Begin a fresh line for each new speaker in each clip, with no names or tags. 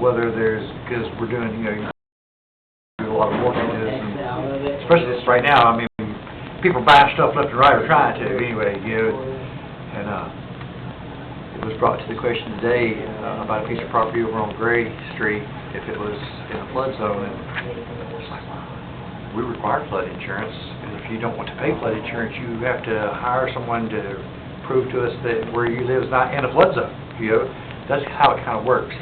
whether there's, because we're doing, you know, a lot of work on this, and especially this right now, I mean, people buy stuff left and right, or trying to, anyway, you know, and, it was brought to the question today, about a piece of property over on Gray Street, if it was in a flood zone, and it's like, wow, we require flood insurance, and if you don't want to pay flood insurance, you have to hire someone to prove to us that where you live is not in a flood zone, you know, that's how it kind of works.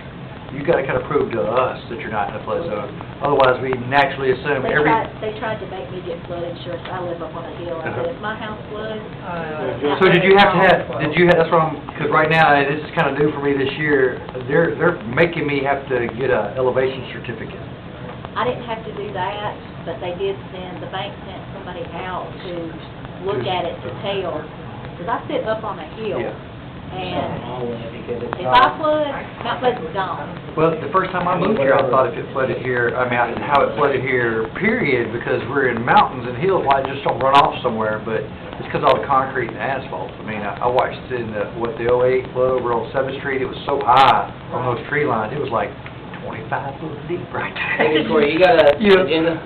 You got to kind of prove to us that you're not in a flood zone. Otherwise, we naturally assume every...
They tried to make me get flood insurance. I live up on a hill. I said, if my house floods...
So did you have to have, that's what because right now, this is kind of new for me this year, they're making me have to get a elevation certificate.
I didn't have to do that, but they did the bank sent somebody out to look at it to tell, because I sit up on a hill.
Yeah.
And if I flood, Mount Pleasant's gone.
Well, the first time I moved here, I thought if it flooded here, I mean, how it flooded here, period, because we're in mountains and hills, why it just don't run off somewhere, but it's because all the concrete and asphalt. I mean, I watched in the 08 flood over on 7th Street, it was so high on those tree lines, it was like 25 foot deep right there.
Hey, Victoria, you got a agenda?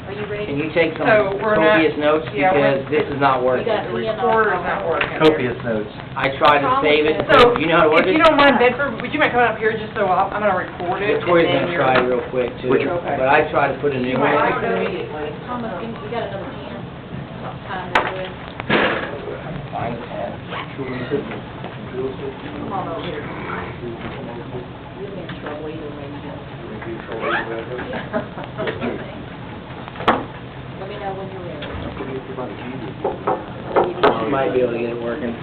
Are you ready?
Can you take some
So we're not-
copious notes,
yeah,
because this is not working.
got
The recorder's not working.
Copious notes.
I tried to save it,
So,
you know how to work
if
it?
you don't mind, Bedford, would you mind coming up here just so I'm gonna record it?
Victoria's
and then
gonna try real quick too,
Which-
Okay.
but I tried to put a new
You might
one.
like to immediately.
Thomas, we got another pen. Time to do it.
Find the pen.
Come on over here. You'll be in trouble either way you go. Let me know when you're ready.
You might be able to get it working.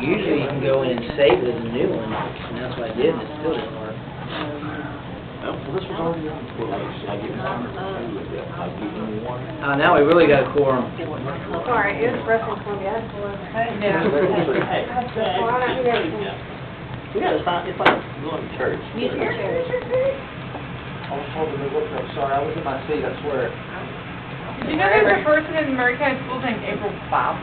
Usually you can go in and save it as a new one, and that's what I did, and it still didn't work. Now we really got a quorum.
Sorry, it was Wrestling Columbia. I had to pull over.
Yeah, it's like going to church.
Musical chairs.
I was holding the book up, sorry, I was in my seat, I swear.
Did you know there's a person in Murray County Schools named April Bob?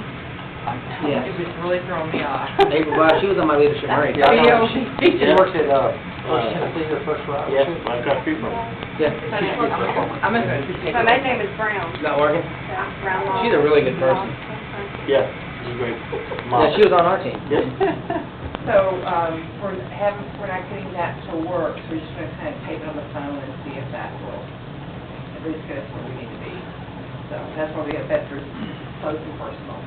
Yes.
It was really throwing me off.
April Bob, she was on my leadership memory.
Yeah, I know.
Video.
She works at, First Tennessee or First Rock.
Yeah, I got street from.
Yeah.
I'm gonna take
So my name is Brown.
It's not working?
Brown Law.
She's a really good person.
Yeah, she's great.
Yeah, she was on our team.
Yes.
So, we're not getting that to work, so we're just gonna kind of tape it on the phone and see if that will at least get us where we need to be. So that's why we have Bedford close and personal.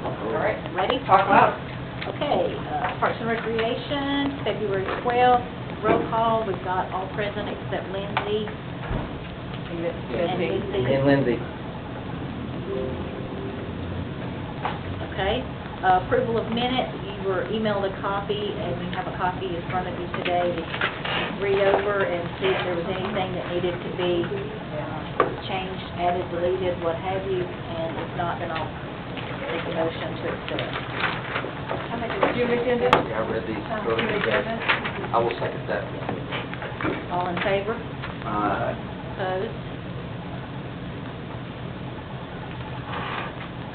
All right,
Ready?
talk loud.
Okay, Parks and Recreation, February 12th, roll call, we've got all present except Lindsay and Lucy.
And Lindsay.
Okay, approval of minutes, you were emailed a copy, and you have a copy in front of you today to read over and see if there was anything that needed to be changed, added, deleted, what have you, and if not, then I'll take a motion to accept.
Do you have agenda?
Yeah, I read these earlier today. I will second that.
All in favor?
Uh,
Opposed?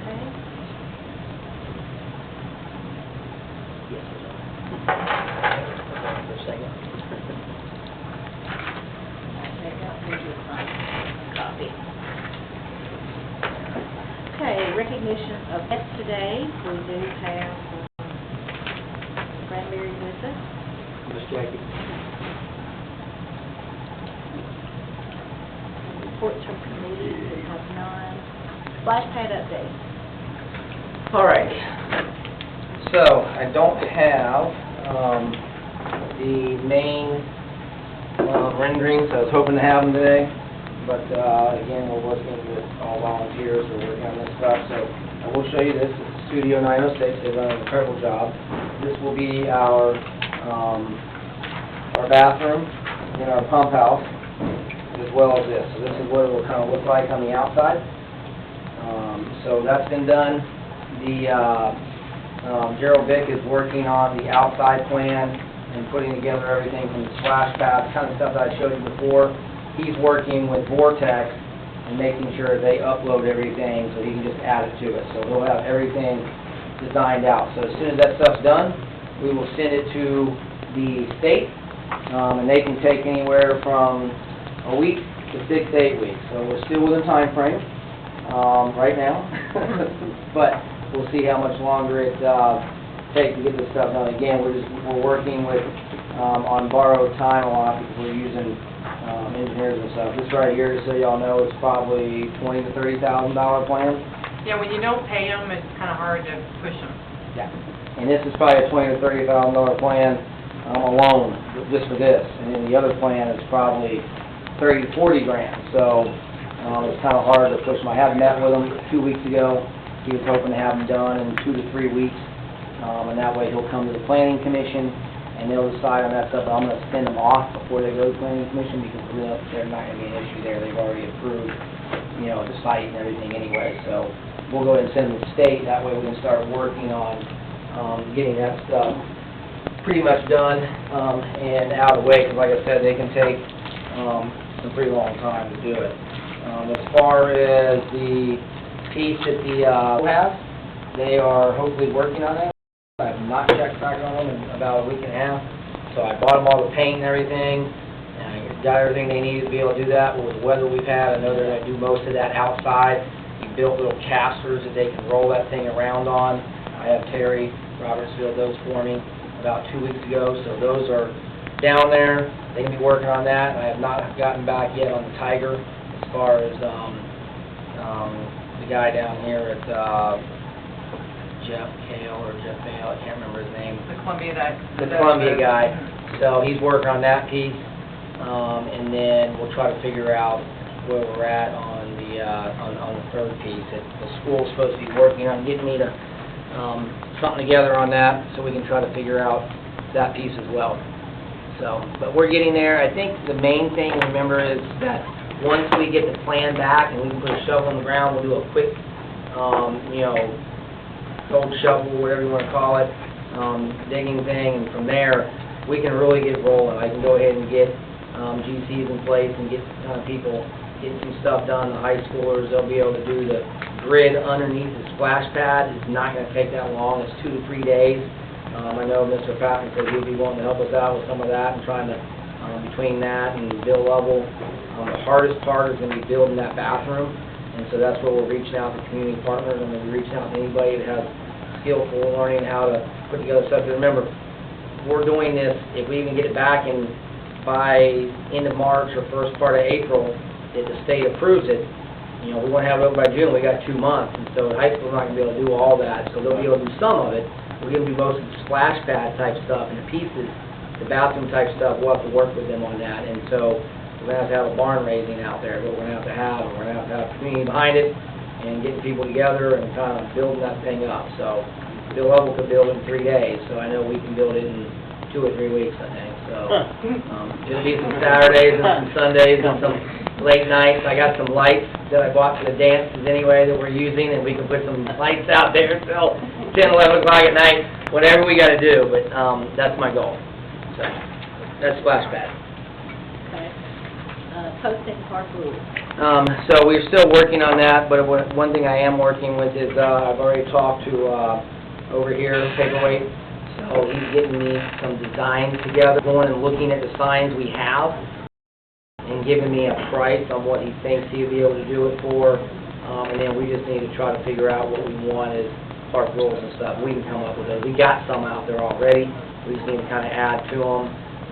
Okay.
for a second.
Take out, here's your copy. Okay, recognition of guests today, we do have Cranberry with us.
Miss Jackie.
Reports from committees, we have none. Splash pad update.
All right. So I don't have the main renderings. I was hoping to have them today, but again, we're working with all volunteers. We're working on this stuff. So I will show you this. It's Studio 906. They've done an incredible job. This will be our bathroom in our pump house, as well as this. So this is what it will kind of look like on the outside. So that's been done. Gerald Vick is working on the outside plan and putting together everything from the splash pad, kind of stuff that I showed you before. He's working with Vortex and making sure they upload everything so he can just add it to it. So he'll have everything designed out. So as soon as that stuff's done, we will send it to the state, and they can take anywhere from a week to 6 to 8 weeks. So we're still within time frame right now, but we'll see how much longer it takes to get this stuff done. Again, we're working with on borrowed time a lot because we're using engineers and stuff. This right here, just so y'all know, is probably $20,000 to $30,000 plan.
Yeah, when you don't pay them, it's kind of hard to push them.
Yeah. And this is probably a $20,000 to $30,000 plan alone, just for this. And then the other plan is probably 30 to 40 grand. So it's kind of hard to push them. I have met with him 2 weeks ago. He was hoping to have them done in 2 to 3 weeks. And that way he'll come to the planning commission and they'll decide on that stuff. I'm going to send them off before they go to the planning commission because there's not going to be an issue there. They've already approved, you know, the site and everything anyway. So we'll go ahead and send them to the state. That way we can start working on getting that stuff pretty much done and out of the way. Because like I said, they can take some pretty long time to do it. As far as the piece that the has, they are hopefully working on that. I have not checked back on them in about a week and a half. So I bought them all the paint and everything, and I got everything they needed to be able to do that. But with the weather we've had, I know they're going to do most of that outside. We built little casters that they can roll that thing around on. I have Terry Roberts build those for me about 2 weeks ago, so those are down there. They can be working on that. I have not gotten back yet on the Tiger as far as the guy down here at Jeff Kale or Jeff Bale, I can't remember his name.
The Columbia guy.
The Columbia guy. So he's working on that piece, and then we'll try to figure out where we're at on the third piece. The school's supposed to be working on getting me to something together on that, so we can try to figure out that piece as well. So, but we're getting there. I think the main thing, remember, is that once we get the plan back and we can put a shovel in the ground, we'll do a quick, you know, cold shovel, whatever you want to call it, digging thing, and from there, we can really get rolling. I can go ahead and get GCs in place and get people getting some stuff done. The high schoolers, they'll be able to do the grid underneath the splash pad. It's not going to take that long. It's 2 to 3 days. I know Mr. Patton said he'd be willing to help us out with some of that and trying to, between that and Bill Lovell, the hardest part is going to be building that bathroom. And so that's where we're reaching out to community partners, and we're reaching out to anybody that has skillful learning how to put together stuff. And remember, we're doing this, if we even get it back in by end of March or first part of April, if the state approves it, you know, we want to have it over by June, we got 2 months. And so the high school's not going to be able to do all that, so they'll be able to do some of it. We're going to do most of the splash pad type stuff and the pieces, the bathroom type stuff, we'll have to work with them on that. And so we're going to have a barn raising out there, but we're going to have, and we're going to have community behind it and getting people together and kind of building that thing up. So Bill Lovell could build it in 3 days, so I know we can build it in 2 or 3 weeks, I think. So it'll be some Saturdays and some Sundays and some late nights. I got some lights that I bought for the dances anyway that we're using, and we can put some lights out there until 10, 11 o'clock at night, whatever we got to do, but that's my goal. So that's splash pad.
Okay. Posting park rules.
So we're still working on that, but one thing I am working with is I've already talked to over here, Paperweight, so he's getting me some designs together, going and looking at the signs we have and giving me a price on what he thinks he'll be able to do it for, and then we just need to try to figure out what we want as park rules and stuff. We can come up with those. We got some out there already. We just need to kind of add to them.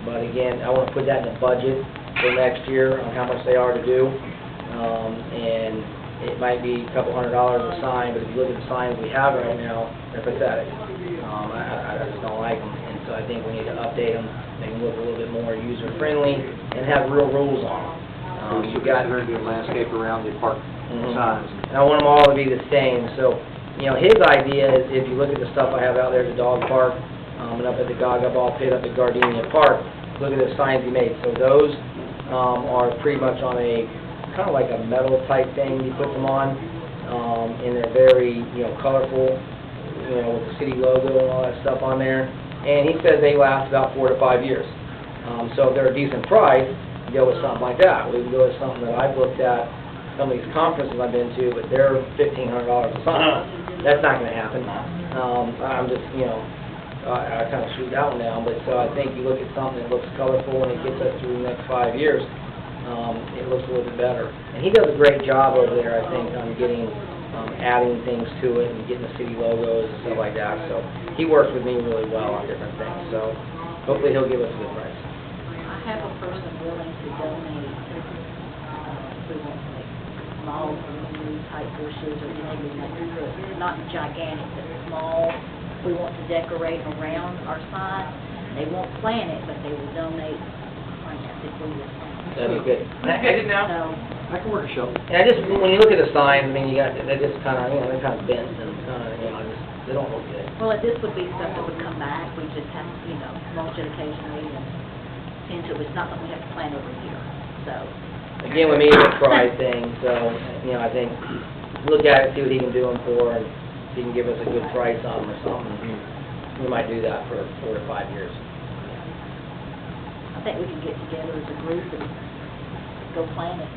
But again, I want to put that in the budget for next year on how much they are to do. And it might be a couple $100 a sign, but if you look at the signs we have right now, they're pathetic. I just don't like them. And so I think we need to update them, make them look a little bit more user-friendly, and have real rules on them.
You've got to do a landscape around the park signs.
And I want them all to be the same. So, you know, his idea is, if you look at the stuff I have out there at the dog park, and up at the Gaga Ball Pit up at Gardenia Park, look at the signs he made. So those are pretty much on a, kind of like a metal type thing you put them on, and they're very, you know, colorful, you know, with the city logo and all that stuff on there. And he says they last about 4 to 5 years. So if they're a decent price, you go with something like that. We can go with something that I've looked at, some of these conferences I've been to, but they're $1,500 a sign. That's not going to happen. I'm just, you know, I kind of shoot out now, but so I think you look at something that looks colorful and it gets us through the next 5 years, it looks a little bit better. And he does a great job over there, I think, on getting, adding things to it and getting the city logos and stuff like that. So he works with me really well on different things, so hopefully he'll give us a good price.
I have a person willing to donate, we want like small, new type bushes or maybe like, not gigantic, but small. We want to decorate around our sign. They won't plant it, but they will donate plants if we will.
That'd be good.
That's good to know.
So,
I can work a show.
And I just, when you look at the signs, I mean, you got, they're just kind of, they're kind of bent and kind of, just, they don't look good.
well, this would be stuff that would come back. We just have, mulch it occasionally and tend to, it's not something we have to plant every year, so.
Again, with me, it's a try thing, so, I think, look at it, see what he can do them for, and if he can give us a good price on them or something, we might do that for 4 to 5 years.
I think we can get together as a group and go plant it.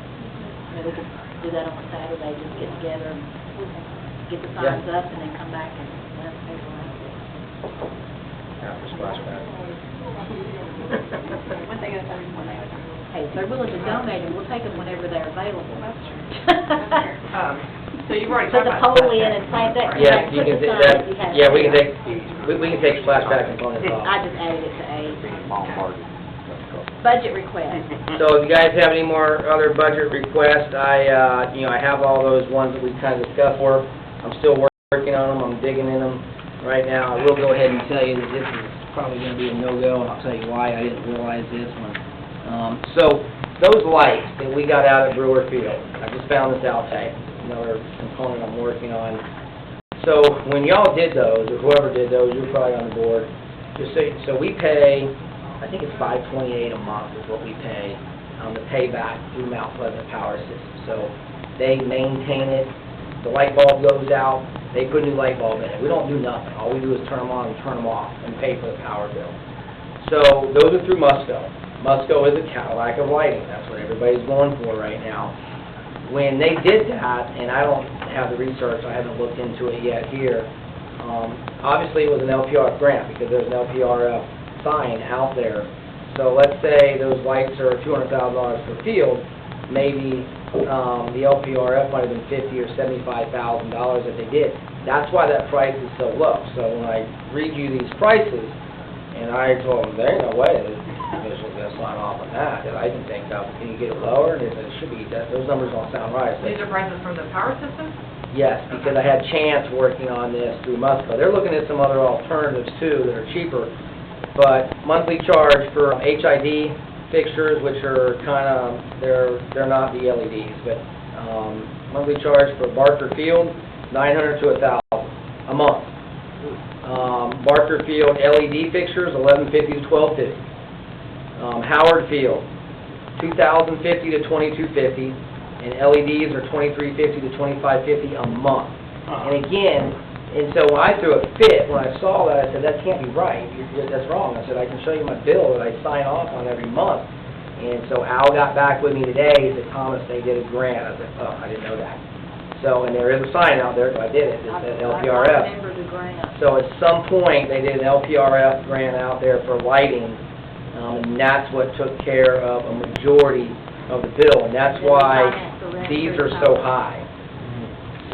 We could do that on a Saturday, just get together and get the signs up and then come back and let people know.
After splashback.
One thing at a time, one thing at a time.
Hey, if they're willing to donate them, we'll take them whenever they're available.
That's true.
So you've already
Put
talked
the
about.
pole in and plant that,
Yes,
put
you can,
the sign that you have.
we can take, we can take splashback components off.
I just added it to A. Budget request.
So if you guys have any more other budget requests, I have all those ones that we kind of discussed for. I'm still working on them, I'm digging in them right now. I will go ahead and tell you that this is probably going to be a no-go, and I'll tell you why I didn't realize this one. So those lights that we got out at Brewer Field, I just found this out today, another component I'm working on. So when y'all did those, or whoever did those, you're probably on the board, just so we pay, I think it's $528 a month is what we pay on the payback through Mount Pleasant Power System. So they maintain it, the light bulb goes out, they put a new light bulb in it. We don't do nothing. All we do is turn them on and turn them off and pay for the power bill. So those are through Musco. Musco is a Cadillac of lighting. That's what everybody's going for right now. When they did that, and I don't have the research, I haven't looked into it yet here, obviously it was an LPRF grant because there's an LPRF sign out there. So let's say those lights are $200,000 per field, maybe the LPRF might have been $50,000 or $75,000 if they did. That's why that price is so low. So when I read you these prices, and I told them, there ain't no way that official's going to sign off on that I can think of. Can you get it lower? And they said, it should be, those numbers don't sound right. So,
These are prices from the power system?
yes, because I had Chance working on this through Musco. They're looking at some other alternatives too that are cheaper, but monthly charge for HID fixtures, which are kind of, they're not the LEDs, but monthly charge for Barker Field, $900 to $1,000 a month. Barker Field LED fixtures, $1,150 to $1,250. Howard Field, $2,050 to $2,250, and LEDs are $2,350 to $2,550 a month. And again, and so when I threw a fit, when I saw that, I said, that can't be right, that's wrong. I said, I can show you my bill that I sign off on every month. And so Al got back with me today, he said, Thomas, they did a grant. I was like, oh, I didn't know that. So, and there is a sign out there, so I did it, it said
I
LPRF.
remember the grant.
So at some point, they did an LPRF grant out there for lighting, and that's what took care of a majority of the bill, and that's why these are so high.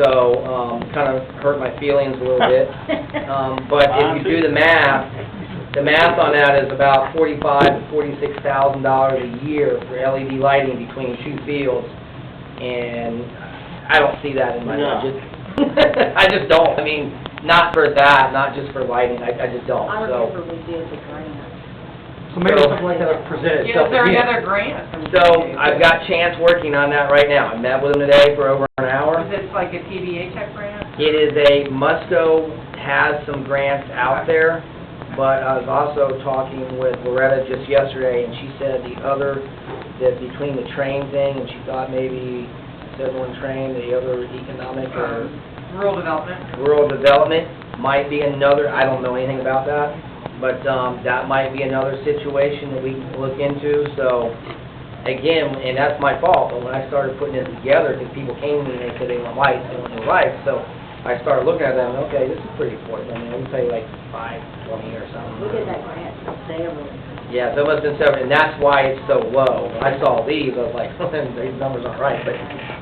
So, kind of hurt my feelings a little bit. But if you do the math on that is about $45,000 to $46,000 a year for LED lighting between two fields, and I don't see that in my budget. I just don't. I mean, not for that, not just for lighting. I just don't.
I
So,
remember we did the grant.
So maybe something like that will present
Is
itself
there
again.
another grant?
so I've got Chance working on that right now. I met with him today for over an hour.
Is it like a TVA type grant?
It is a, Musco has some grants out there, but I was also talking with Loretta just yesterday, and she said that between the train thing, and she thought maybe instead of one train, the other economic or
Rural development?
rural development might be another, I don't know anything about that, but that might be another situation that we can look into. So, again, and that's my fault, but when I started putting it together, because people came to me and they said they want lights, they want new lights, so I started looking at them, okay, this is pretty affordable, I mean, we pay like $5.20 or something.
We did that grant for several.
Yeah, so it must have been seven, and that's why it's so low. When I saw these, I was like, these numbers aren't right, but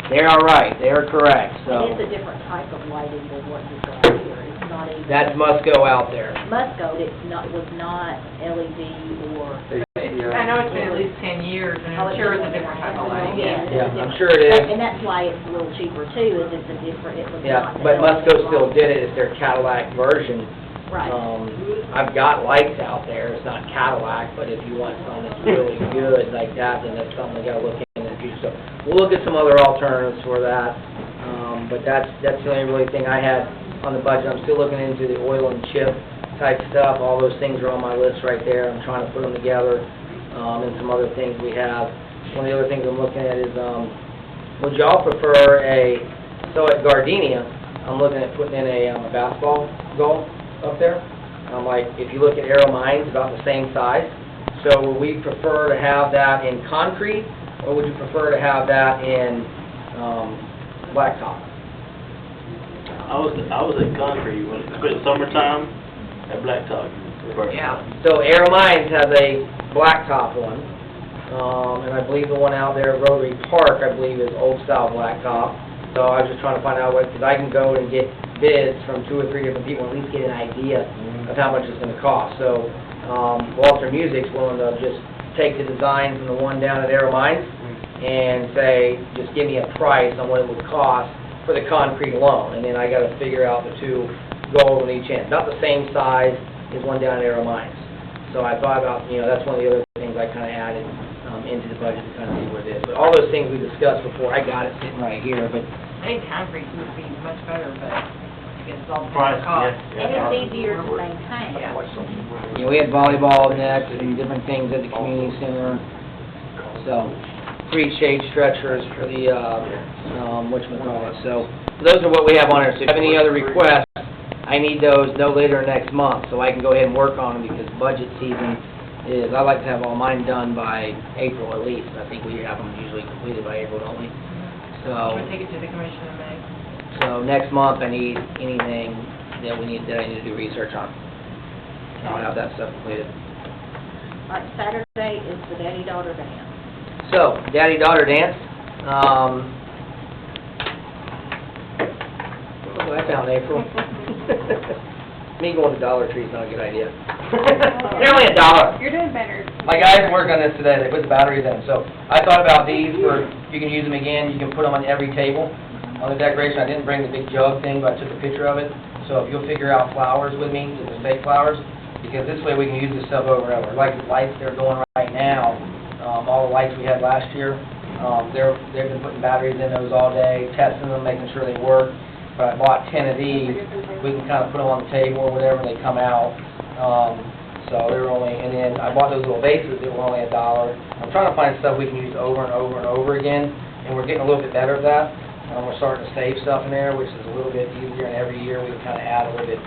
they are right, they are correct, so.
It is a different type of lighting than what you've got here. It's not even.
That's Musco out there.
Musco, was not LED or.
I know it's been at least 10 years, and I'm sure it's a different type of light.
Yeah,
Yeah, I'm sure it is.
And that's why it's a little cheaper too, is it's a different, it was
Yeah,
not.
but
the LED
Musco still
light.
did it, it's their Cadillac version.
Right.
I've got lights out there, it's not Cadillac, but if you want something that's really good like that, then that's something we gotta look into in the future. So, we'll look at some other alternatives for that, but that's the only really thing I had on the budget. I'm still looking into the oil and chip type stuff, all those things are on my list right there, I'm trying to put them together, and some other things we have. One of the other things I'm looking at is, would y'all prefer so at Gardenia, I'm looking at putting in a basketball goal up there. Like, if you look at Aero Mines, about the same size. So would we prefer to have that in concrete, or would you prefer to have that in blacktop?
I was at concrete when it's summertime at Blacktop.
Yeah.
So Aero Mines has a blacktop one, and I believe the one out there at Rotary Park, I believe, is old style blacktop. So I was just trying to find out because I can go and get bids from 2 or 3 different people, at least get an idea of how much it's gonna cost. So, Walter Music's willing to just take the design from the one down at Aero Mines and say, just give me a price on what it would cost for the concrete alone, and then I gotta figure out the 2 goals on each end. Not the same size as one down at Aero Mines. So I thought about, that's one of the other things I kinda added, into the budget to kinda see what it is. But all those things we discussed before, I got it sitting right here, but
I think concrete would be much better, but it's all
Price,
the cost.
And it's easier to maintain.
we had volleyball nets and different things at the community center. So, 3 shade stretchers for the, whatchamacallit. So, those are what we have on there. So if you have any other requests, I need those no later than next month, so I can go ahead and work on them, because budget season is, I like to have all mine done by April at least. I think we have them usually completed by April, don't we? So,
We'll take it to the commission in May.
so next month I need anything that I need to do research on. I'll have that stuff completed.
All right, Saturday is the daddy-daughter dance.
So, daddy-daughter dance, what was I found in April? Me going to Dollar Tree is not a good idea. They're only $1.
You're doing better.
My guys worked on this today, they put the batteries in, so I thought about these for, you can use them again, you can put them on every table. On the decoration, I didn't bring the big jug thing, but I took a picture of it, so if you'll figure out flowers with me, the fake flowers, because this way we can use this stuff over and over. Like the lights they're going right now, all the lights we had last year, they've been putting batteries in those all day, testing them, making sure they work. But I bought 10 of these, we can kind of put them on the table or whatever, they come out. So they were only, and then I bought those little vases that were only $1. I'm trying to find stuff we can use over and over and over again, and we're getting a little bit better at that. We're starting to save stuff in there, which is a little bit easier, and every year we can kind of add a little bit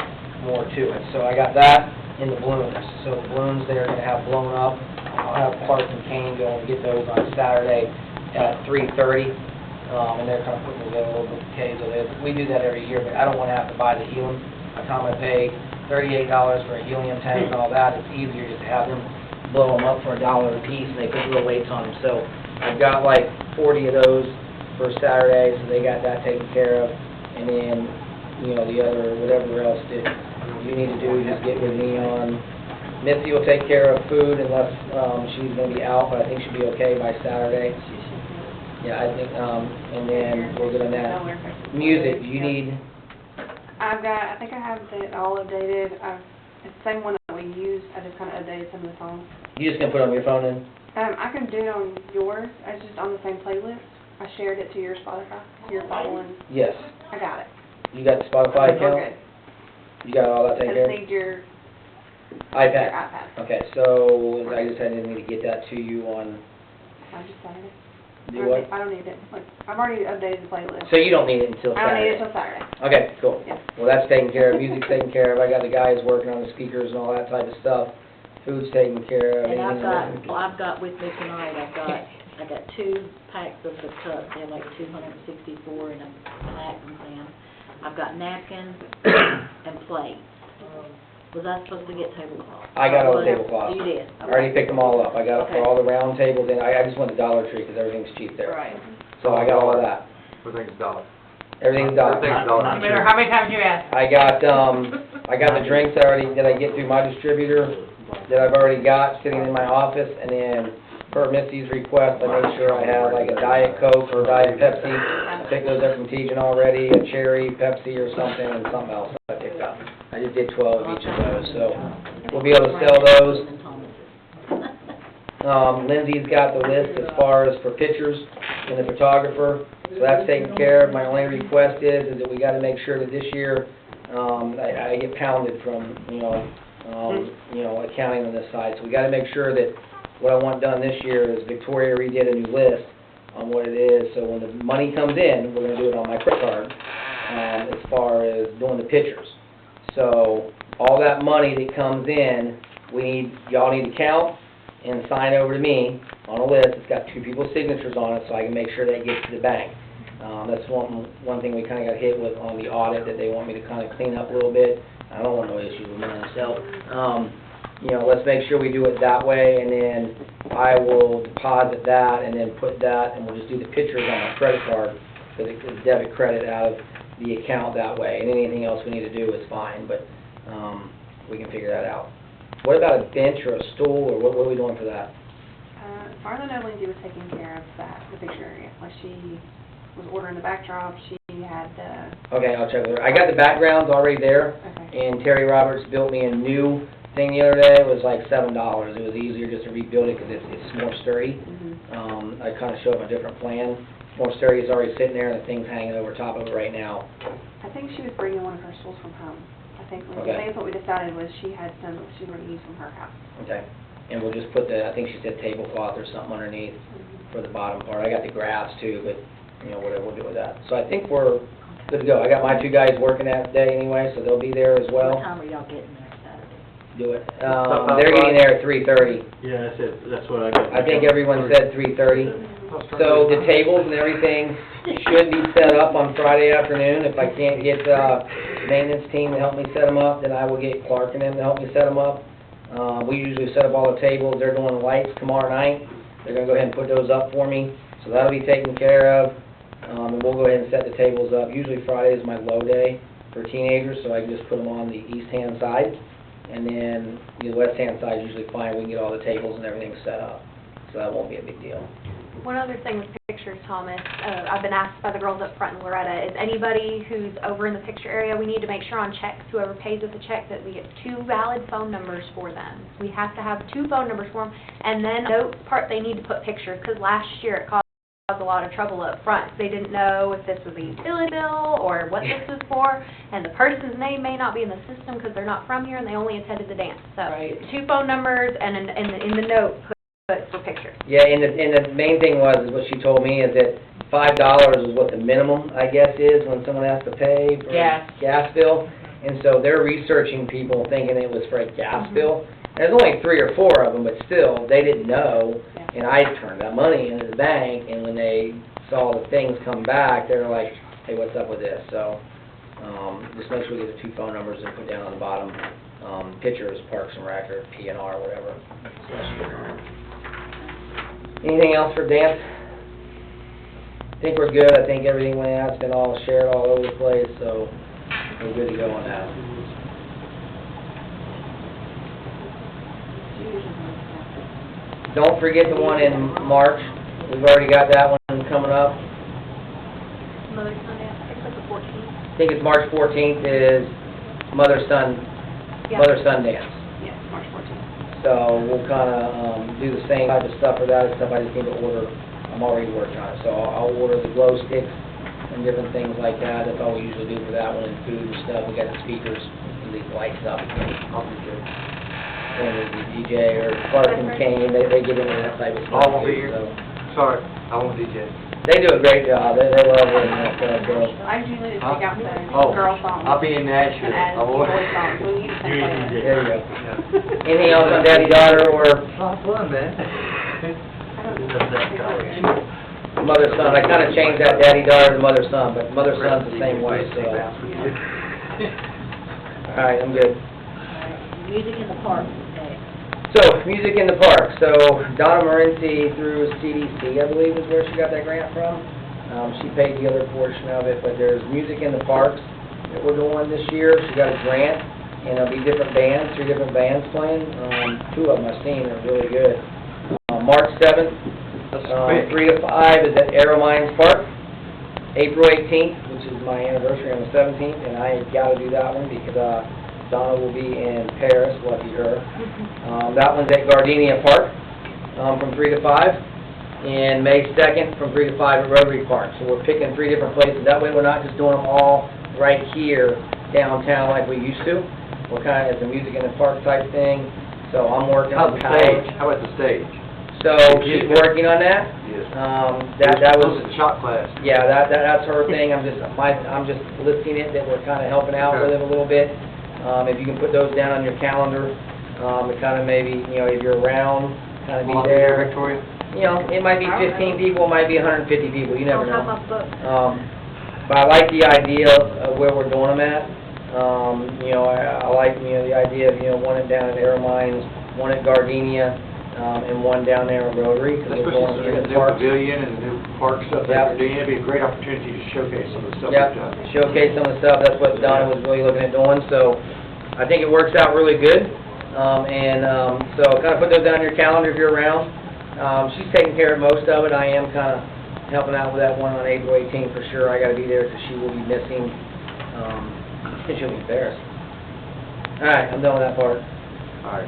more to it. So I got that in the balloons. So the balloons they're going to have blown up. I'll have Clark and Kane go and get those on Saturday at 3:30. And they're kind of putting together a little bit of cage of it. We do that every year, but I don't want to have to buy the helium. By the time I pay $38 for a helium tank and all that, it's easier just to have them blow them up for $1 a piece, and they put little weights on them. So I've got like 40 of those for Saturday, so they got that taken care of. And then, the other, whatever else that you need to do, just get with me on. Missy will take care of food unless she's going to be out, but I think she'll be okay by Saturday. Yeah, I think, and then we're good on that. Music, you need,
I think I have it all updated. It's the same one that we use. I just kind of updated some of the songs.
you just gonna put it on your phone then?
I can do it on yours. It's just on the same playlist. I shared it to your Spotify. You're following.
Yes.
I got it.
You got the Spotify account?
We're good.
You got all that
I
taken
just
care of?
need your
iPad?
iPad.
Okay, so I just had need to get that to you on,
I just started it.
do what?
I don't need it. Like, I've already updated the playlist.
So you don't need it until
I don't need it
Saturday?
till Saturday.
Okay, cool.
Yeah.
Well, that's taken care of, music's taken care of, I got the guys working on the speakers and all that type of stuff, food's taken care of.
And
anything
I've got with me tonight, I got 2 packs of the cups, they're like 264 in a pack and I've got napkins and plates. Was I supposed to get tablecloth?
I got all the tablecloths.
You did?
I already picked them all up. I got it for
Okay.
all the round tables, and I just went to Dollar Tree because everything's cheap there.
Right.
So I got all of that.
Everything's dollar.
Everything's Dollar.
Everything's dollar.
Not
No matter how many times you ask.
I got the drinks that I get through my distributor that I've already got sitting in my office, and then per Missy's request, I made sure I had like a Diet Coke or Diet Pepsi. I picked those up from Tejan already, a cherry Pepsi or something, and something else I picked up. I just did 12 of each of those, so we'll be able to sell those. Lindsay's got the list as far as for pictures and the photographer, so that's taken care of. My only request is that we gotta make sure that this year, I get pounded from, accounting on this side, so we gotta make sure that what I want done this year is Victoria redid a new list on what it is, so when the money comes in, we're gonna do it on my credit card, as far as doing the pictures. So, all that money that comes in, y'all need to count and sign over to me on a list. It's got 2 people's signatures on it, so I can make sure that gets to the bank. That's one thing we kinda got hit with on the audit, that they want me to kinda clean up a little bit. I don't want no issues with money, so, let's make sure we do it that way, and then I will deposit that, and then put that, and we'll just do the pictures on my credit card, so they can debit credit out of the account that way, and anything else we need to do is fine, but, we can figure that out. What about a bench or a stool, or what are we doing for that?
As far as I know, Lindsay was taking care of that, the picture area. Like, she was ordering the backdrop, she had the,
Okay, I'll check with her. I got the backgrounds already there,
okay.
and Terry Roberts built me a new thing the other day. It was like $7. It was easier just to rebuild it because it's more sturdy.
Mhm.
I kind of showed him a different plan. More sturdy, it's already sitting there, and the thing's hanging over top of it right now.
I think she was bringing one of her stools from home. I think
Okay.
that's what we decided was she had some that she was going to use from her house.
Okay, and we'll just put I think she said tablecloth or something underneath
Mhm.
for the bottom part. I got the grass too, but, whatever, we'll do with that. So I think we're good to go. I got my 2 guys working that day anyway, so they'll be there as
What
well.
time are y'all getting there Saturday?
Do it. They're getting there at 3:30.
Yeah, that's what I got.
I think everyone said 3:30. So the tables and everything should be set up on Friday afternoon. If I can't get maintenance team to help me set them up, then I will get Clark and them to help me set them up. We usually set up all the tables. They're doing the lights tomorrow night. They're gonna go ahead and put those up for me. So that'll be taken care of. And we'll go ahead and set the tables up. Usually Friday is my low day for teenagers, so I can just put them on the east-hand side. And then the west-hand side is usually fine. We can get all the tables and everything set up. So that won't be a big deal.
One other thing with pictures, Thomas, I've been asked by the girls up front in Loretta, is anybody who's over in the picture area, we need to make sure on checks, whoever pays with the check, that we get 2 valid phone numbers for them. We have to have 2 phone numbers for them, and then note part they need to put pictures, because last year it caused a lot of trouble up front. They didn't know if this was a utility bill or what this was for, and the person's name may not be in the system because they're not from here and they only attended the dance. So,
Right.
2 phone numbers, and in the note, put for pictures.
Yeah, and the main thing is what she told me is that $5 is what the minimum, I guess, is when someone has to pay for a gas bill. And so they're researching people thinking it was for a gas bill. There's only 3 or 4 of them, but still, they didn't know. And I turned that money into the bank, and when they saw the things come back, they were like, hey, what's up with this? So, just make sure we get the 2 phone numbers and put down on the bottom, pictures, Parks and Rec, or P&R, or whatever. So that should be all right. Anything else for dance? I think we're good. I think everything went out. It's been all shared all over the place, so we're good to go on that. Don't forget the one in March. We've already got that one coming up.
Mother's Sunday, I think it's the 14th.
I think it's March 14th is mother-son dance.
Yes, March 14th.
So we'll kind of do the same type of stuff for that, except I just need to order. I'm already working on it. So I'll order the glow sticks and different things like that. That's all we usually do for that one, and food and stuff. We got the speakers and these light stuff.
I'll be good.
And the DJ or Clark and Kane, they get into that type of stuff.
I won't be
too,
here.
so.
Sorry, I won't DJ.
They do a great job. They love it and that stuff, so.
I usually just take out the
Oh,
girl songs.
I'll be in Nashville.
And add
I will.
boy songs. Well, you just
You
play
and
it.
DJ.
There you go.
Yeah.
Anything else on daddy-daughter or?
It's a lot of fun, man.
I don't
That's that
know.
college.
mother-son. I kinda changed that daddy-daughter to mother-son, but mother-son's the same way, so. All right, I'm good.
Music in the park today.
So, music in the park. So, Donna Morency through CDC, I believe is where she got that grant from. She paid the other portion of it, but there's music in the parks that we're doing this year. She got a grant, and there'll be different bands, 3 different bands playing. 2 of them I've seen are really good. March 7th, 3 to 5 is at Aero Mines Park. April 18th, which is my anniversary on the 17th, and I gotta do that one because Donna will be in Paris, lucky her. That one's at Gardenia Park from 3 to 5, and May 2nd from 3 to 5 at Rotary Park. So we're picking 3 different places. That way we're not just doing them all right here downtown like we used to. We're kind of, it's a music in the park type thing, so I'm working
How's
on
the stage? How about the stage?
So she's working on that.
Yes.
That was,
the shop class.
yeah, that's her thing. I'm just listing it, that we're kind of helping out with it a little bit. If you can put those down on your calendar, it kind of maybe, you know, if you're around, kind of be there.
Victoria?
You know, it might be 15 people, it might be 150 people, you never
I'll have
know.
my book.
But I like the idea of where we're doing them at. You know, I like, you know, the idea of, you know, one down at Aero Mines, one at Gardenia, and one down there at Rotary. 'Cause we're going
Especially
through
the
the
new
parks.
pavilion and the new park stuff that
Yep.
you're doing, it'd be a great opportunity to showcase some of the stuff
Yep,
you've done.
showcase some of the stuff, that's what Donna was really looking at doing, so I think it works out really good. So kind of put those down on your calendar if you're around. She's taking care of most of it, I am kind of helping out with that one on April 18th for sure. I gotta be there because she will be missing, she'll be embarrassed. All right, I'm done with that part.
All right.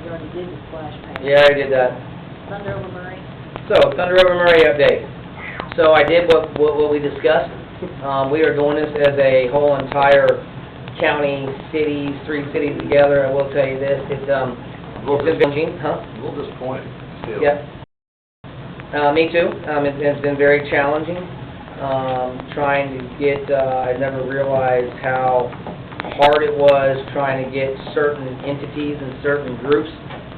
You already did the splash pad.
Yeah, I already did that.
Thunder over Murray.
So, Thunder Over Murray update. So I did what we discussed. We are doing this as a whole entire county, cities, 3 cities together. I will tell you this, it's been challenging, huh?
A little disappointed still.
Yep. Me too. It's been very challenging, trying to get, I never realized how hard it was trying to get certain entities and certain groups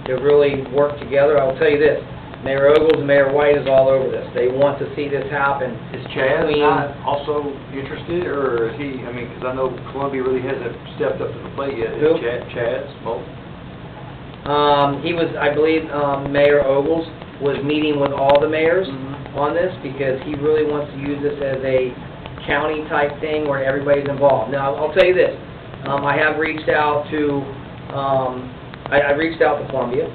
to really work together. I'll tell you this, Mayor Ogles and Mayor White is all over this. They want to see this happen.
Is Chaz
Between-
not also interested, or is he, I mean, because I know Columbia really hasn't stepped up to the plate yet.
Who?
Is Chaz, Mo?
He was, I believe, Mayor Ogles was meeting with all the mayors on this because he really wants to use this as a county-type thing where everybody's involved. Now, I'll tell you this, I have reached out to, I reached out to Columbia.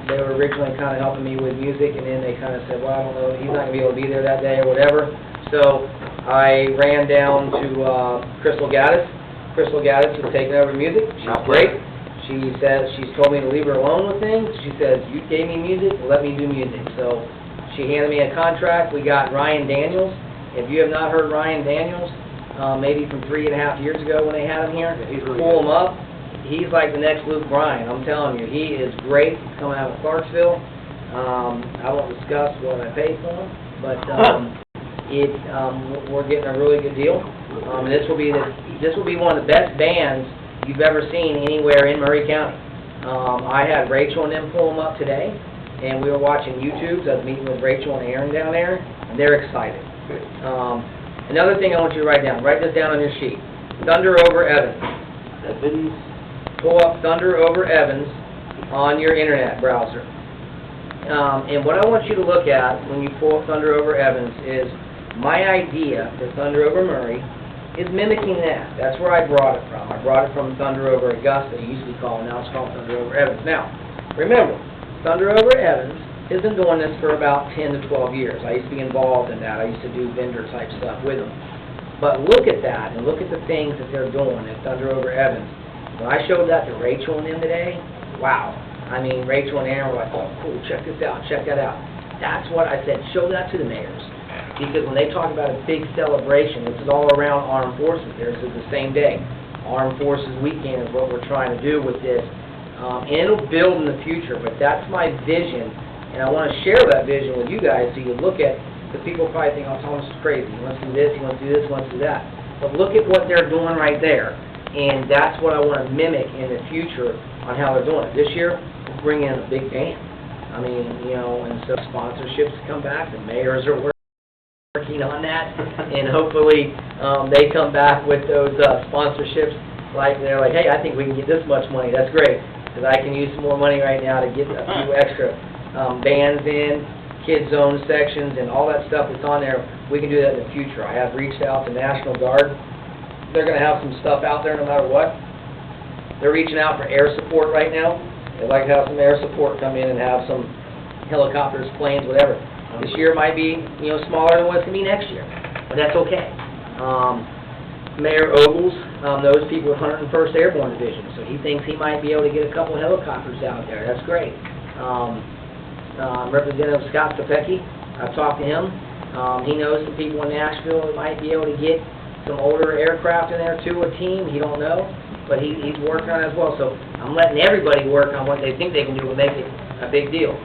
They were originally kind of helping me with music, and then they kind of said, well, I don't know, he's not going to be able to be there that day or whatever. So I ran down to Crystal Gaddis. Crystal Gaddis is taking over music. She's great. She says, she's told me to leave her alone with things. She says, you gave me music, well, let me do music. So she handed me a contract. We got Ryan Daniels. If you have not heard Ryan Daniels, maybe from 3.5 years ago when they had him here,
Yeah, he's really
pull
good.
him up. He's like the next Luke Bryan, I'm telling you. He is great. He's coming out of Clarksville. I won't discuss what I paid for him, but we're getting a really good deal. And this will be one of the best bands you've ever seen anywhere in Murray County. I had Rachel and them pull them up today, and we were watching YouTube. I was meeting with Rachel and Aaron down there, and they're excited. Another thing I want you to write down. Write this down on your sheet. Thunder Over Evans.
Evans,
Pull up Thunder Over Evans on your internet browser. And what I want you to look at when you pull up Thunder Over Evans is my idea for Thunder Over Murray is mimicking that. That's where I brought it from. I brought it from Thunder Over Augusta, it used to be called, now it's called Thunder Over Evans. Now, remember, Thunder Over Evans has been doing this for about 10 to 12 years. I used to be involved in that. I used to do vendor type stuff with them. But look at that, and look at the things that they're doing at Thunder Over Evans. When I showed that to Rachel and them today, wow. I mean, Rachel and Aaron were like, oh, cool, check this out, check that out. That's what I said, show that to the mayors. Because when they talk about a big celebration, this is all around Armed Forces. Theirs is the same day. Armed Forces Weekend is what we're trying to do with this. And it'll build in the future, but that's my vision. And I want to share that vision with you guys so you look at, because people probably think, oh, Thomas is crazy. He wants to do this, he wants to do this, he wants to do that. But look at what they're doing right there. And that's what I want to mimic in the future on how they're doing it. This year, we're bringing in a big band. I mean, and so sponsorships come back, the mayors are working on that, and hopefully, they come back with those sponsorships, like, they're like, hey, I think we can get this much money, that's great, because I can use some more money right now to get a few extra bands in, kids zone sections, and all that stuff that's on there. We can do that in the future. I have reached out to National Guard. They're gonna have some stuff out there no matter what. They're reaching out for air support right now. They'd like to have some air support come in and have some helicopters, planes, whatever. This year might be, smaller than what it's gonna be next year, but that's okay. Mayor Ogles knows people with 101st Airborne Division, so he thinks he might be able to get a couple helicopters out there. That's great. Representative Scott Kopecki, I've talked to him. He knows some people in Nashville that might be able to get some older aircraft in there too, a team, he don't know, but he's working on it as well. So I'm letting everybody work on what they think they can do to make it a big deal.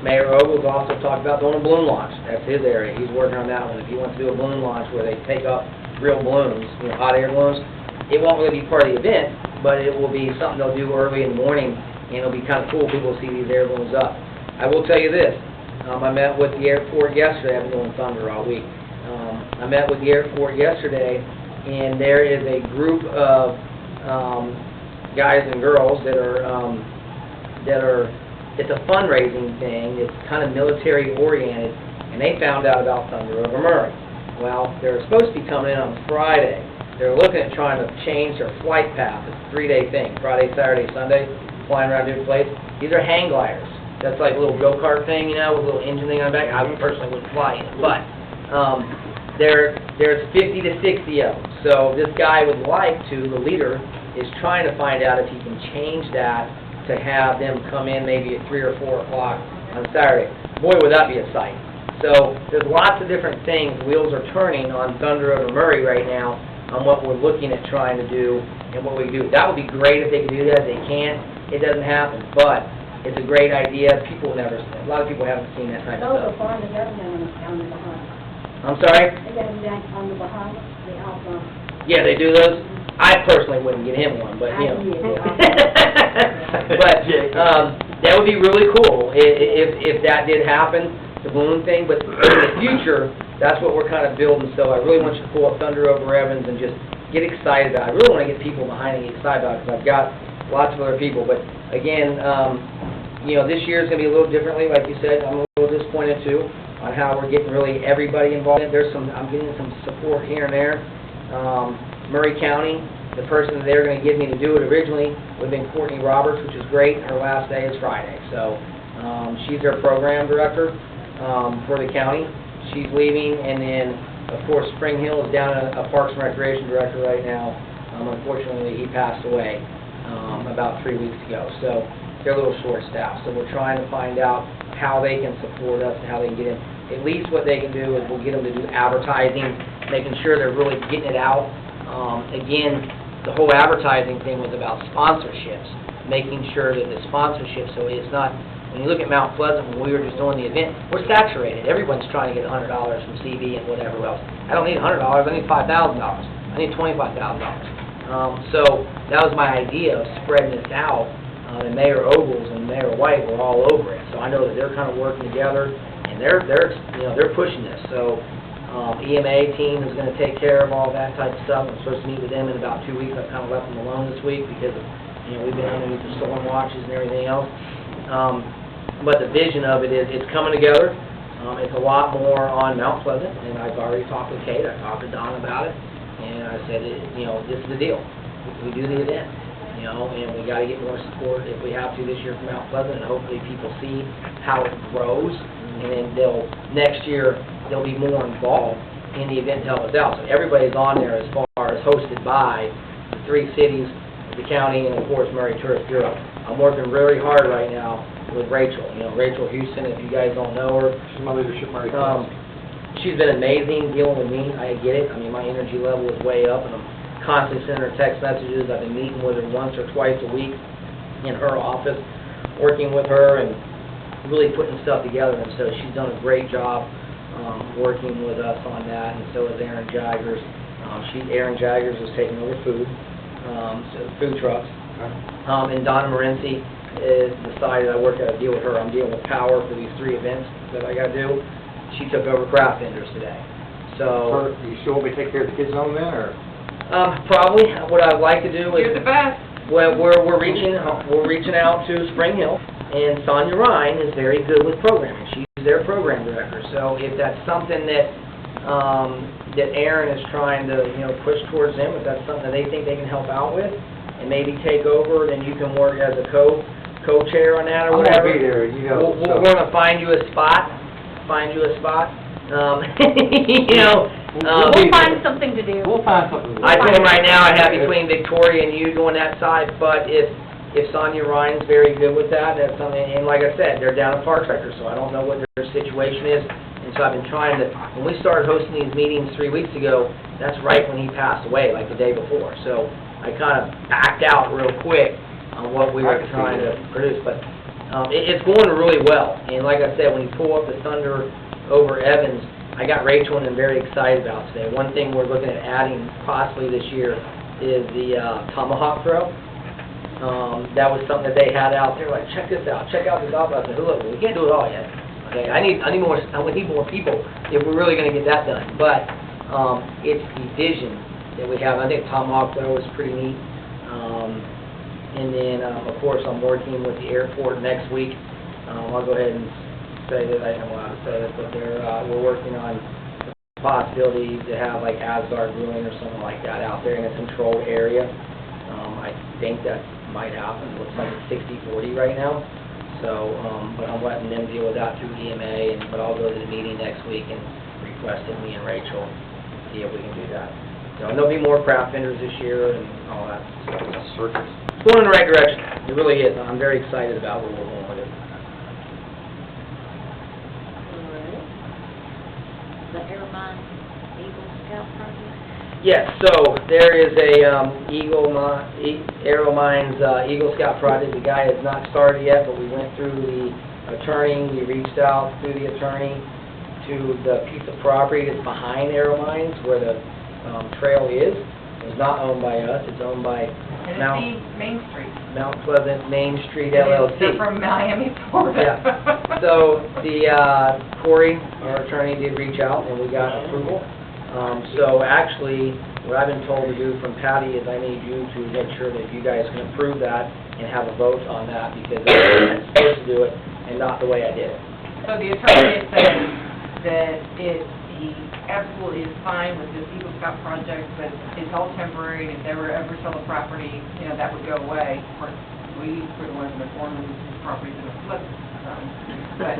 Mayor Ogles also talked about doing a balloon launch. That's his area. He's working on that one. If he wants to do a balloon launch where they take up real balloons, hot air balloons, it won't really be part of the event, but it will be something they'll do early in the morning, and it'll be kind of cool. People will see these air balloons up. I will tell you this. I met with the airport yesterday. I've been doing Thunder all week. I met with the airport yesterday, and there is a group of guys and girls that are, it's a fundraising thing. It's kind of military oriented, and they found out about Thunder over Murray. Well, they're supposed to be coming in on Friday. They're looking at trying to change their flight path. It's a 3-day thing, Friday, Saturday, Sunday, flying around different places. These are hang gliders. That's like a little go-kart thing, with a little engine thing on the back. I personally wouldn't fly in it, but there's 50 to 60 of them. So this guy would like to, the leader, is trying to find out if he can change that to have them come in maybe at 3 or 4 o'clock on Saturday. Boy, would that be a sight. So there's lots of different things. Wheels are turning on Thunder over Murray right now on what we're looking at trying to do and what we do. That would be great if they could do that. They can't. It doesn't happen. But it's a great idea. A lot of people haven't seen that type of stuff.
on the government on the Bahamas.
I'm sorry?
They got them down on the Bahamas, they all from.
Yeah, they do those. I personally wouldn't get him one, but, But, that would be really cool if that did happen, the balloon thing. But in the future, that's what we're kind of building. So I really want you to pull up Thunder over Evans and just get excited about it. I really want to get people behind it and get excited about it, because I've got lots of other people. But again, this year's going to be a little differently, like you said. I'm a little disappointed too on how we're getting really everybody involved. I'm getting some support here and there. Murray County, the person they're going to give me to do it originally would have been Courtney Roberts, which is great. Her last day is Friday. So she's their program director for the county. She's leaving, and then, of course, Spring Hill is down a Parks and Recreation director right now. Unfortunately, he passed away about 3 weeks ago. So they're a little short-staffed. So we're trying to find out how they can support us and how they can get in. At least what they can do is we'll get them to do advertising, making sure they're really getting it out. Again, the whole advertising thing was about sponsorships, making sure that the sponsorship, so it's not, when you look at Mount Pleasant, when we were just doing the event, we're saturated. Everyone's trying to get $100 from CV and whatever else. I don't need $100, I need $5,000. I need $25,000. So that was my idea of spreading this out, and Mayor Ogles and Mayor White were all over it. So I know that they're kind of working together, and they're pushing this. So EMA team is going to take care of all that type of stuff. I'm supposed to meet with them in about 2 weeks. I've kind of left them alone this week because of, we've been underneath the storm watches and everything else. But the vision of it is it's coming together. It's a lot more on Mount Pleasant, and I've already talked with Kate. I talked to Don about it, and I said, this is the deal. We do the event, and we got to get more support if we have to this year from Mount Pleasant, and hopefully people see how it grows, and then next year they'll be more involved in the event to help us out. So everybody's on there as far as hosted by the 3 cities, the county, and of course Murray Tourist Bureau. I'm working very hard right now with Rachel. Rachel Houston, if you guys don't know her.
She's my leadership Murray class.
She's been amazing dealing with me. I get it. My energy level is way up, and I'm constantly sending her text messages. I've been meeting with her once or twice a week in her office, working with her and really putting stuff together. And so she's done a great job working with us on that, and so is Aaron Jaggers. Aaron Jaggers is taking over food trucks. And Donna Morency decided, I work out a deal with her, I'm dealing with power for these 3 events that I gotta do. She took over craft vendors today. So,
You still want me to take care of the kids on then, or?
probably, what I'd like to do is...
You're the best.
Well, we're reaching out to Spring Hill, and Sonia Ryan is very good with programming. She's their program director. So if that's something that that Aaron is trying to, push towards them, if that's something that they think they can help out with, and maybe take over, then you can work as a co-chair on that or whatever.
I'm gonna be there,
We're gonna find you a spot.
We'll find something to do.
We'll find something to do.
I told him right now I have between Victoria and you doing that side, but if Sonia Ryan's very good with that, that's something, and like I said, they're down at Park Sector, so I don't know what their situation is. And so I've been trying to, when we started hosting these meetings 3 weeks ago, that's right when he passed away, like the day before. So I kind of backed out real quick on what we were trying to produce, but it's going really well. And like I said, when you pull up the Thunder over Evans, I got Rachel and I'm very excited about today. One thing we're looking at adding possibly this year is the tomahawk throw. That was something that they had out there, like, check this out, check out this out. I said, look, we can't do it all yet. Okay, I need more people if we're really gonna get that done. But, it's the vision that we have. I think tomahawk throw is pretty neat. And then, of course, I'm working with the airport next week. I'll go ahead and say that, I don't know how to say this, but we're working on the possibility to have like Asgard Brewing or something like that out there in a controlled area. I think that might happen. It looks like it's 60-40 right now. So, but I'm letting them deal with that through EMA, but I'll go to the meeting next week and request it, me and Rachel, see if we can do that. And there'll be more craft vendors this year and all that stuff.
Circus.
It's going in the right direction. It really is. I'm very excited about where we're going with it.
The Airmine Eagle Scout project?
Yes, so there is a Aero Mines Eagle Scout project. The guy has not started yet, but we went through the attorney. We reached out through the attorney to the piece of property that's behind Aero Mines where the trail is. It's not owned by us. It's owned by
And it's Main Street.
Mount Pleasant Main Street LLC.
They're from Miami, Florida.
Yeah. So the Corey, our attorney, did reach out and we got approval. So actually, what I've been told to do from Patty is I need you to make sure that you guys can approve that and have a vote on that because I'm supposed to do it and not the way I did it.
So the attorney is saying that he absolutely is fine with this Eagle Scout project, but it's all temporary, and if they were ever sell the property, that would go away. Of course, we were the ones that informed him his property's in a flip zone. But,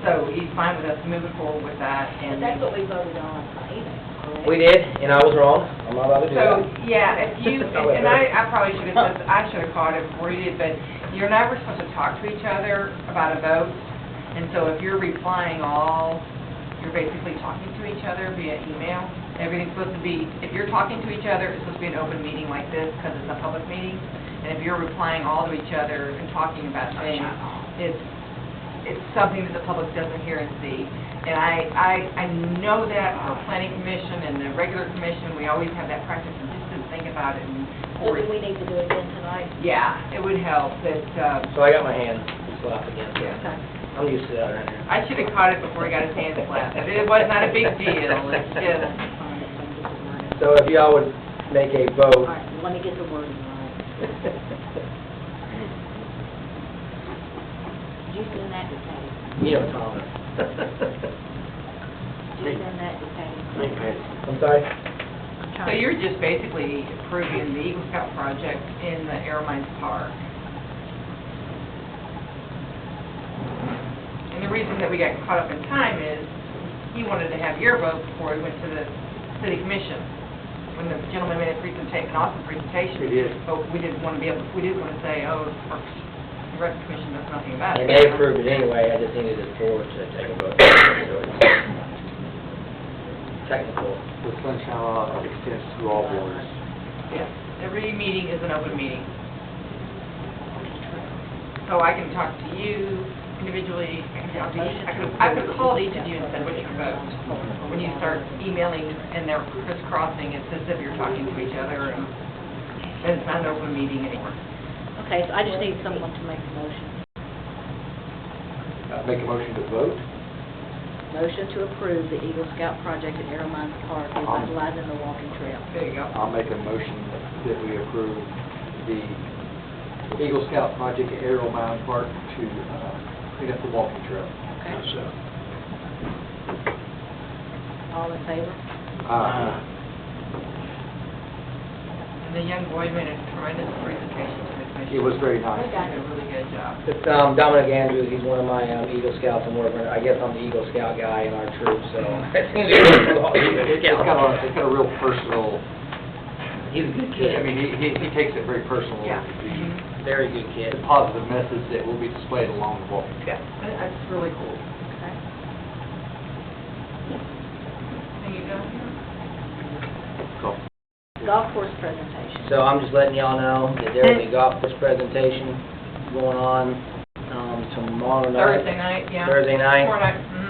so he's fine with us moving forward with that,
And
and...
that's what we voted on, right?
We did, and I was wrong. I'm not allowed to do
So,
that.
yeah, if you, and I probably should have said, I should have caught it before you did, but you're never supposed to talk to each other about a vote. And so if you're replying all, you're basically talking to each other via email. Everything's supposed to be, if you're talking to each other, it's supposed to be an open meeting like this because it's a public meeting. And if you're replying all to each other and talking about things, it's something that the public doesn't hear and see. And I know that for planning commission and the regular commission, we always have that practice and just to think about it and...
So do we need to do it again tonight?
Yeah, it would help that,
So I got my hand slapped again.
Okay.
I'm used to that right now.
I should have caught it before he got his hand slapped. It was not a big deal, it's just...
So if y'all would make a vote.
All right, let me get the wording right. Did you send that to Patty?
You know Thomas.
Did you send that to Patty?
I'm sorry?
I'm
So
trying-
you're just basically approving the Eagle Scout project in the Air Mines Park. And the reason that we got caught up in time is he wanted to have your vote before he went to the city commission. When the gentleman made an awesome presentation.
He did.
But we didn't want to say, oh, the rec commission knows nothing about
And
it.
they approved it anyway, I just needed the board to take a vote. Technical.
The sunshine law extends to all boards.
Yes, every meeting is an open meeting. So I can talk to you individually, I can talk to each, I could call each of you and say, what's your vote? When you start emailing and they're crisscrossing, it's as if you're talking to each other, and it's not an open meeting anymore.
Okay, so I just need someone to make a motion.
Make a motion to vote?
Motion to approve the Eagle Scout project at Arrow Mines Park, revitalizing the walking trail.
There you go.
I'll make a motion that we approve the Eagle Scout project at Arrow Mine Park to clean up the walking trail.
Okay. All in favor?
And the young boy made a tremendous presentation to the commission.
It was very nice.
He did a really good job.
It's Dominic Andrews, he's one of my Eagle Scouts, and I guess I'm the Eagle Scout guy in our troop, so.
It's got a real personal,
He's a good
I
kid,
mean, he takes it very personal.
Yeah.
very good kid.
The positive message that will be displayed along the walking trail.
That's really cool.
Okay.
And you done?
Cool.
Golf course presentation.
So I'm just letting y'all know that there is a golf course presentation going on tomorrow night.
Thursday night, yeah.
Thursday night.
Tomorrow night, mhm.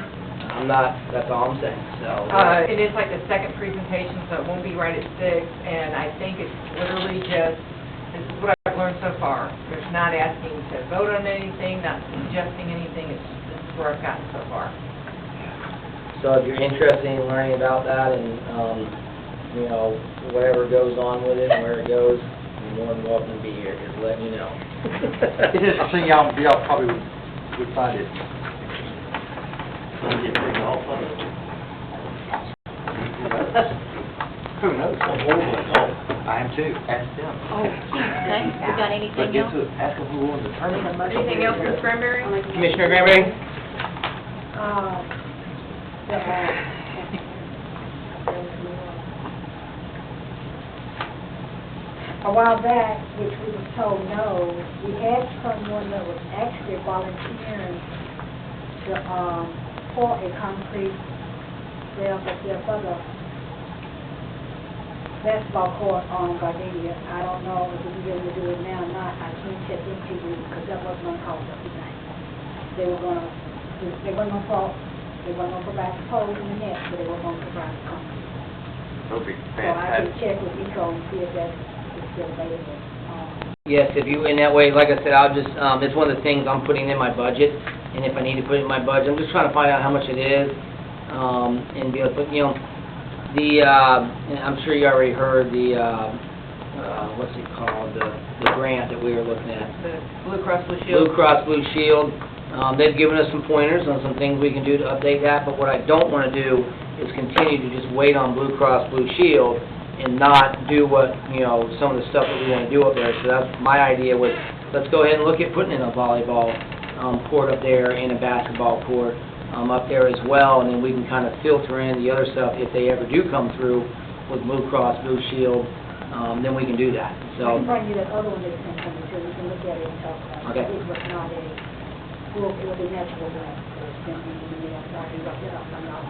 That's all I'm saying, so.
It is like the second presentation, so it won't be right at 6, and I think it's literally just, this is what I've learned so far. There's not asking to vote on anything, not suggesting anything, this is where I've gotten so far.
So if you're interested in learning about that and, whatever goes on with it and where it goes, you're more than welcome to be here, just let me know.
It's interesting, y'all probably would find it.
Don't get big off on it.
Who knows?
I'm horrible at golf.
I am too. Ask them.
Oh, okay, we got anything
But get
else?
to ask them who won the tournament.
Anything else, Ms. Cranberry?
Commissioner Granberry?
A while back, which we were told no, we had someone that was actually volunteering to, pour a concrete rail up there for the basketball court on Gardenia. I don't know if we're going to do it now or not. I can't check into it because that wasn't going to cost us anything. They weren't going to provide the poles and the net, but they were going to provide the concrete.
That would be
So I can
fantastic.
check with Nico and see if that's still available.
Yes, if you, in that way, like I said, I'll just, it's one of the things I'm putting in my budget, and if I need to put it in my budget, I'm just trying to find out how much it is, and be able to put, and I'm sure you already heard what's it called, the grant that we were looking at.
The Blue Cross Blue Shield?
Blue Cross Blue Shield, they've given us some pointers on some things we can do to update that, but what I don't want to do is continue to just wait on Blue Cross Blue Shield and not do what, some of the stuff that we want to do up there. So that's my idea was, let's go ahead and look at putting in a volleyball court up there and a basketball court up there as well, and then we can kind of filter in the other stuff if they ever do come through with Blue Cross Blue Shield, then we can do that.
I
So,
can bring you that other one that's been coming too, we can look at it and talk about it.
Okay.
It was not it will be natural grass, so it's going to be, so I can look it up, I'm not.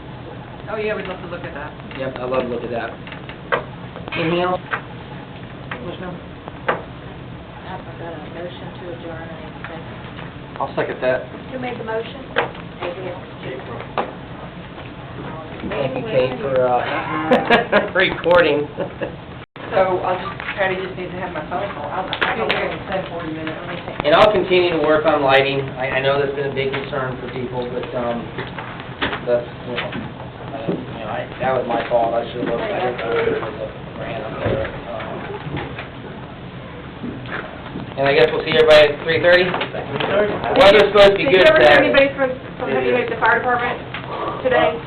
Oh, yeah, we'd love to look at that.
yep, I'd love to look at that. Anything else? Commissioner?
I've got a motion to adjourn, I need a second.
I'll second that.
Who made the motion?
Thank you, Kate, for recording.
So Patty just needs to have my phone call. I'll be here in 10, 40 minutes. Let me see.
And I'll continue to work on lighting. I know that's been a big concern for people, but, that's, that was my fault. I should have looked, I didn't know there was a grant up there. And I guess we'll see everybody at 3:30? Weather's supposed to be good
Did you ever hear
Saturday.
anybody from the fire department today?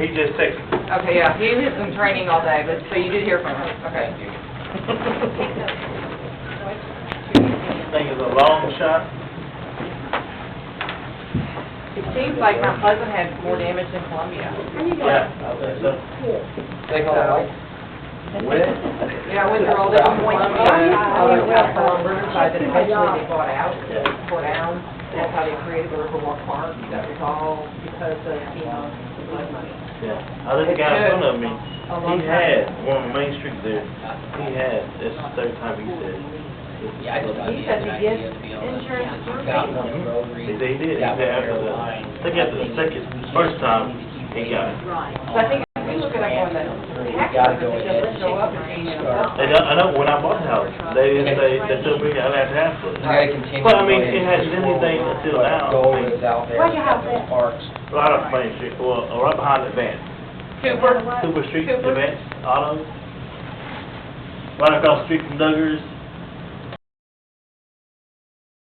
He just texted me.
Okay, yeah, he was in training all day, but, so you did hear from him, okay.
Think it's a long shot.
It seems like Mount Pleasant had more damage than Columbia.
Yeah, I think so.
Take all the lights.
Yeah, I went through all the Columbia, out from Riverside that eventually they bought out, tore down. That's how they created the Riverwalk Park. That was all because of, blood money.
Yeah, I think the guy in front of me,
A long
he
time.
had one on Main Street there. He had, that's the third time he said.
Yeah, I just thought
He
he
said
had an
to get
idea, to be honest.
insurance through
Got
Facebook.
one of the rotaries.
He did. He
Got
said
one of
after
their
the,
lines.
I think after the first time, he got it.
Right.
So I think if we look feel like going to
You gotta go ahead and
show up and email.
start.
And I know, when I bought the house, they told me I had to have
You
it.
gotta continue.
But I mean,
to go
it
ahead
hasn't
and
been anything
forward
until
what
now.
Goal is out there.
Where's your house
at the
at?
Parks.
Right off Main Street, well, right behind the Advance.
Cooper?
Cooper Street,
Cooper?
Advance Auto. Right across the street from Duggars,